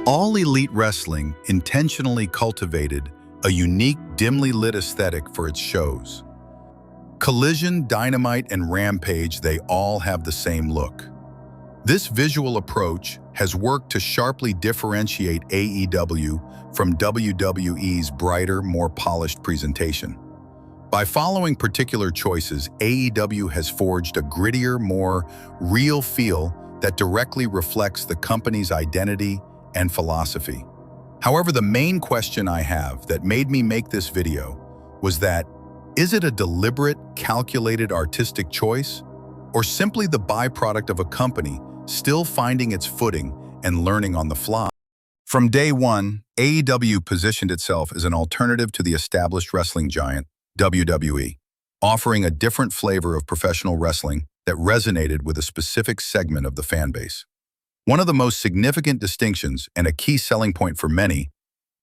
All Elite Wrestling intentionally cultivated a unique, dimly lit aesthetic for its shows. Collision, Dynamite, and Rampage, they all have the same look. This visual approach has worked to sharply differentiate AEW from WWE's brighter, more polished presentation. By following particular choices, AEW has forged a grittier, more real feel that directly reflects the company's identity and philosophy. However, the main question I have that made me make this video was that, is it a deliberate, calculated artistic choice, or simply the byproduct of a company still finding its footing and learning on the fly? From day one, AEW positioned itself as an alternative to the established wrestling giant, WWE, offering a different flavor of professional wrestling that resonated with a specific segment of the fan base. One of the most significant distinctions, and a key selling point for many,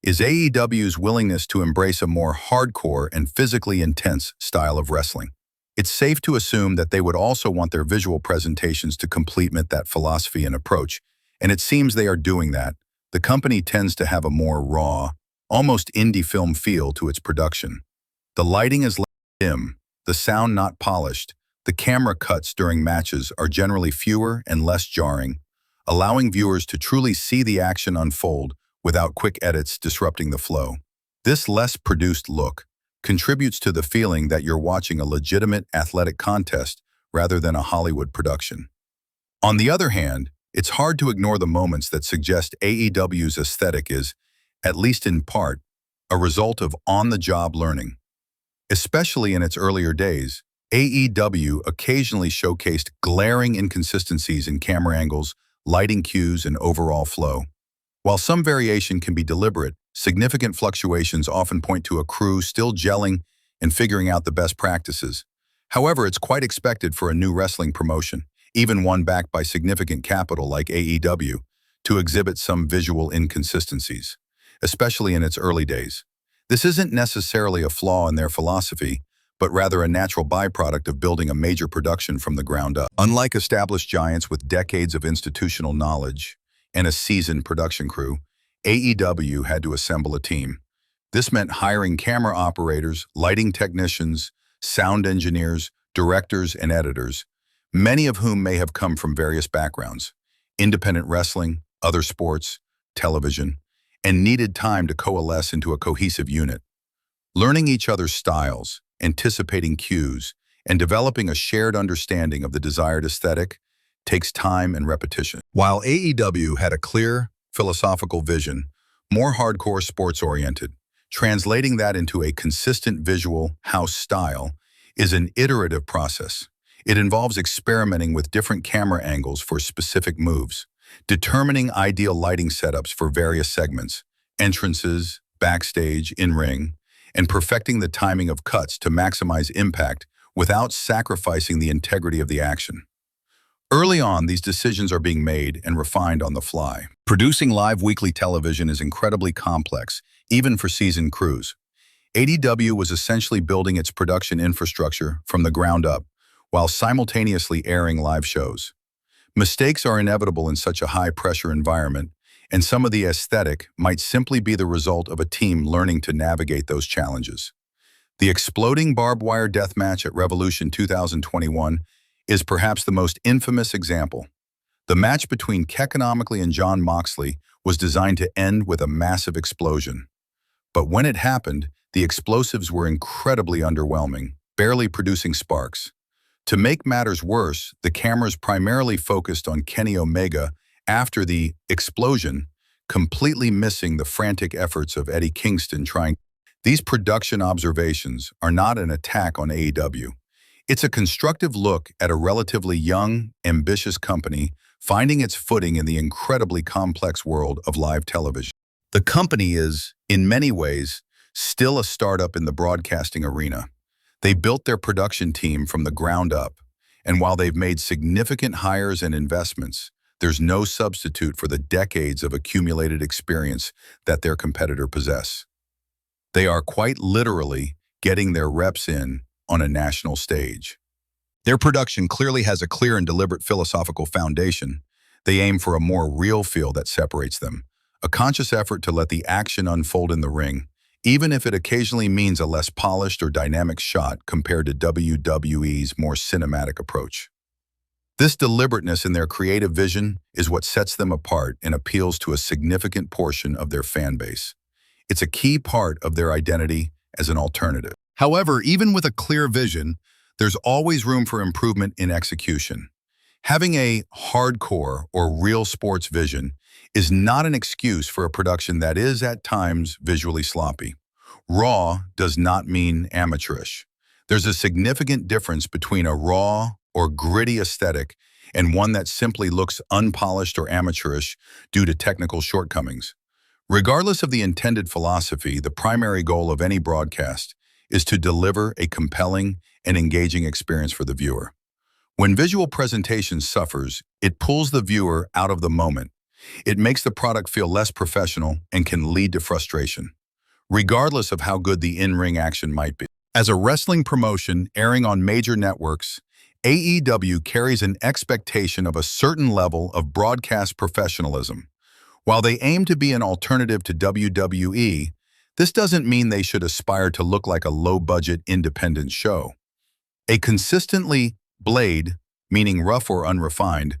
is AEW's willingness to embrace a more hardcore and physically intense style of wrestling. It's safe to assume that they would also want their visual presentations to complement that philosophy and approach, and it seems they are doing that. The company tends to have a more raw, almost indie film feel to its production. The lighting is dim, the sound not polished, the camera cuts during matches are generally fewer and less jarring, allowing viewers to truly see the action unfold without quick edits disrupting the flow. This less produced look contributes to the feeling that you're watching a legitimate athletic contest rather than a Hollywood production. On the other hand, it's hard to ignore the moments that suggest AEW's aesthetic is, at least in part, a result of on-the-job learning. Especially in its earlier days, AEW occasionally showcased glaring inconsistencies in camera angles, lighting cues, and overall flow. While some variation can be deliberate, significant fluctuations often point to a crew still gelling and figuring out the best practices. However, it's quite expected for a new wrestling promotion, even one backed by significant capital like AEW, to exhibit some visual inconsistencies, especially in its early days. This isn't necessarily a flaw in their philosophy, but rather a natural byproduct of building a major production from the ground up. Unlike established giants with decades of institutional knowledge and a seasoned production crew, AEW had to assemble a team. This meant hiring camera operators, lighting technicians, sound engineers, directors, and editors, many of whom may have come from various backgrounds: independent wrestling, other sports, television, and needed time to coalesce into a cohesive unit. Learning each other's styles, anticipating cues, and developing a shared understanding of the desired aesthetic takes time and repetition. While AEW had a clear, philosophical vision, more hardcore sports-oriented, translating that into a consistent visual house style is an iterative process. It involves experimenting with different camera angles for specific moves, determining ideal lighting setups for various segments, entrances, backstage, in-ring, and perfecting the timing of cuts to maximize impact without sacrificing the integrity of the action. Early on, these decisions are being made and refined on the fly. Producing live weekly television is incredibly complex, even for seasoned crews. AEW was essentially building its production infrastructure from the ground up, while simultaneously airing live shows. Mistakes are inevitable in such a high-pressure environment, and some of the aesthetic might simply be the result of a team learning to navigate those challenges. The exploding barbed wire death match at Revolution 2021 is perhaps the most infamous example. The match between Kekonomically and Jon Moxley was designed to end with a massive explosion. But when it happened, the explosives were incredibly underwhelming, barely producing sparks. To make matters worse, the cameras primarily focused on Kenny Omega after the explosion, completely missing the frantic efforts of Eddie Kingston trying. These production observations are not an attack on AEW. It's a constructive look at a relatively young, ambitious company finding its footing in the incredibly complex world of live television. The company is, in many ways, still a startup in the broadcasting arena. They built their production team from the ground up, and while they've made significant hires and investments, there's no substitute for the decades of accumulated experience that their competitor possess. They are quite literally getting their reps in on a national stage. Their production clearly has a clear and deliberate philosophical foundation. They aim for a more real feel that separates them, a conscious effort to let the action unfold in the ring, even if it occasionally means a less polished or dynamic shot compared to WWE's more cinematic approach. This deliberateness in their creative vision is what sets them apart and appeals to a significant portion of their fan base. It's a key part of their identity as an alternative. However, even with a clear vision, there's always room for improvement in execution. Having a hardcore or real sports vision is not an excuse for a production that is at times visually sloppy. Raw does not mean amateurish. There's a significant difference between a raw or gritty aesthetic and one that simply looks unpolished or amateurish due to technical shortcomings. Regardless of the intended philosophy, the primary goal of any broadcast is to deliver a compelling and engaging experience for the viewer. When visual presentation suffers, it pulls the viewer out of the moment. It makes the product feel less professional and can lead to frustration, regardless of how good the in-ring action might be. As a wrestling promotion airing on major networks, AEW carries an expectation of a certain level of broadcast professionalism. While they aim to be an alternative to WWE, this doesn't mean they should aspire to look like a low-budget independent show. A consistently blade, meaning rough or unrefined,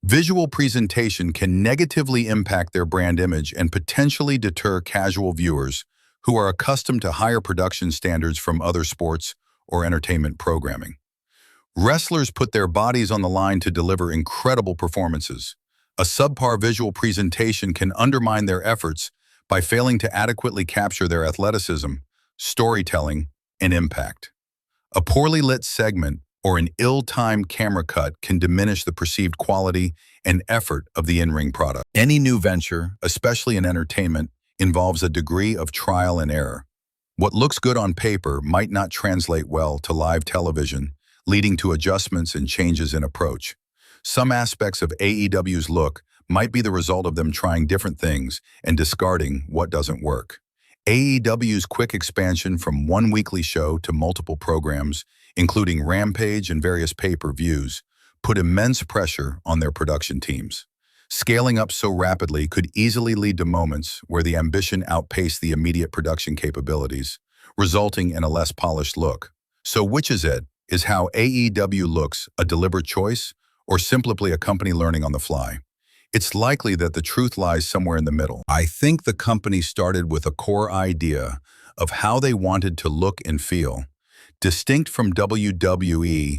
visual presentation can negatively impact their brand image and potentially deter casual viewers who are accustomed to higher production standards from other sports or entertainment programming. Wrestlers put their bodies on the line to deliver incredible performances. A subpar visual presentation can undermine their efforts by failing to adequately capture their athleticism, storytelling, and impact. A poorly lit segment or an ill-timed camera cut can diminish the perceived quality and effort of the in-ring product. Any new venture, especially in entertainment, involves a degree of trial and error. What looks good on paper might not translate well to live television, leading to adjustments and changes in approach. Some aspects of AEW's look might be the result of them trying different things and discarding what doesn't work. AEW's quick expansion from one weekly show to multiple programs, including Rampage and various pay-per-views, put immense pressure on their production teams. Scaling up so rapidly could easily lead to moments where the ambition outpaced the immediate production capabilities, resulting in a less polished look. So which is it? Is how AEW looks a deliberate choice or simply a company learning on the fly? It's likely that the truth lies somewhere in the middle. I think the company started with a core idea of how they wanted to look and feel, distinct from WWE,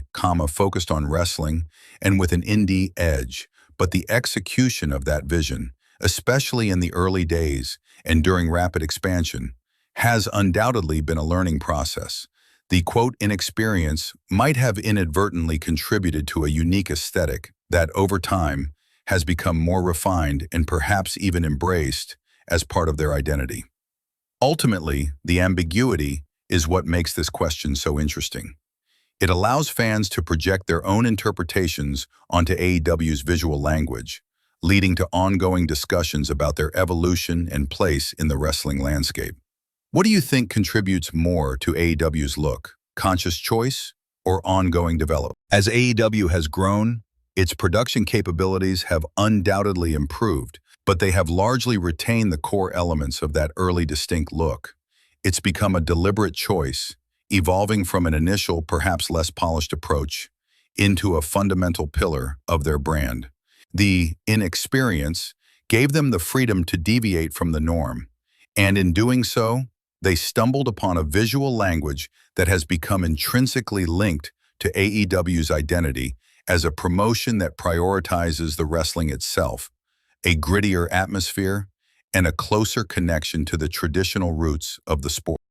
focused on wrestling and with an indie edge, but the execution of that vision, especially in the early days and during rapid expansion, has undoubtedly been a learning process. The quote inexperience might have inadvertently contributed to a unique aesthetic that, over time, has become more refined and perhaps even embraced as part of their identity. Ultimately, the ambiguity is what makes this question so interesting. It allows fans to project their own interpretations onto AEW's visual language, leading to ongoing discussions about their evolution and place in the wrestling landscape. What do you think contributes more to AEW's look, conscious choice or ongoing development? As AEW has grown, its production capabilities have undoubtedly improved, but they have largely retained the core elements of that early distinct look. It's become a deliberate choice, evolving from an initial, perhaps less polished approach into a fundamental pillar of their brand. The inexperience gave them the freedom to deviate from the norm, and in doing so, they stumbled upon a visual language that has become intrinsically linked to AEW's identity as a promotion that prioritizes the wrestling itself, a grittier atmosphere, and a closer connection to the traditional roots of the sport.